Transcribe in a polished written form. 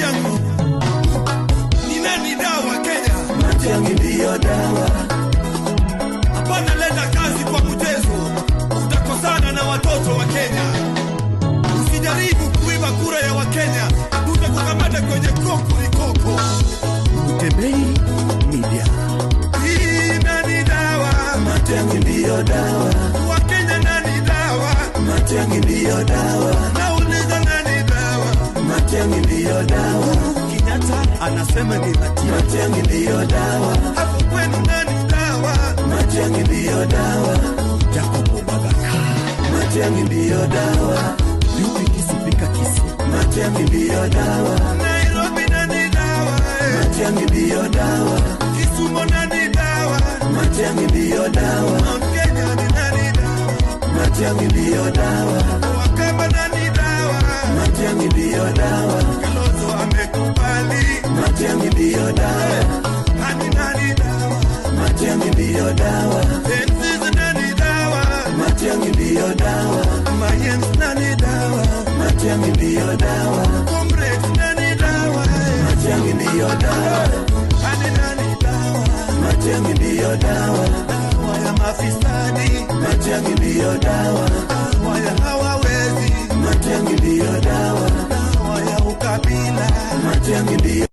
Matiang'i. Ni nani dawa Kenya? Matiang'i ndiyo dawa. Hapana leta kazi kwa mchezo, utakosana na watoto wa Kenya. Usijaribu kuiba kura ya Wakenya, tutakukamata kwenye koko. Utembei media. Hii nani dawa? Matiang'i ndiyo dawa. Wakenya nani dawa? Matiang'i ndiyo dawa. Nauliza nani dawa? Matiang'i ndiyo dawa. Kenyatta anasema ni Matiang'i ndiyo dawa. hapo kwenu nani dawa? Matiang'i ndiyo dawa. Jacob Mbagaka. Matiang'i ndiyo dawa. Yupi kisipika kisi? Matiang'i ndiyo dawa. Nairobi nani dawa? Matiang'i ndiyo dawa. Kisumu nani dawa? Matiang'i ndiyo dawa. Mount Kenya ni nani dawa? Matiang'i ndiyo dawa. Wakamba nani dawa? Matiang'i ndiyo dawa. Kalonzo amekubali. Matiang'i ndiyo dawa. Nani dawa? Matiang'i ndiyo dawa. Enzizi nani dawa? Matiang'i ndiyo dawa. Mayens nani dawa? Matiang'i ndiyo dawa. Comrades nani dawa? Matiang'i ndiyo dawa. Nani dawa? Matiang'i ndiyo dawa. Dawa ya mafisadi. Matiang'i ndiyo dawa. Dawa ya hawawezi. Matiang'i ndiyo dawa. Dawa ya ukabila. Matiang'i ndiyo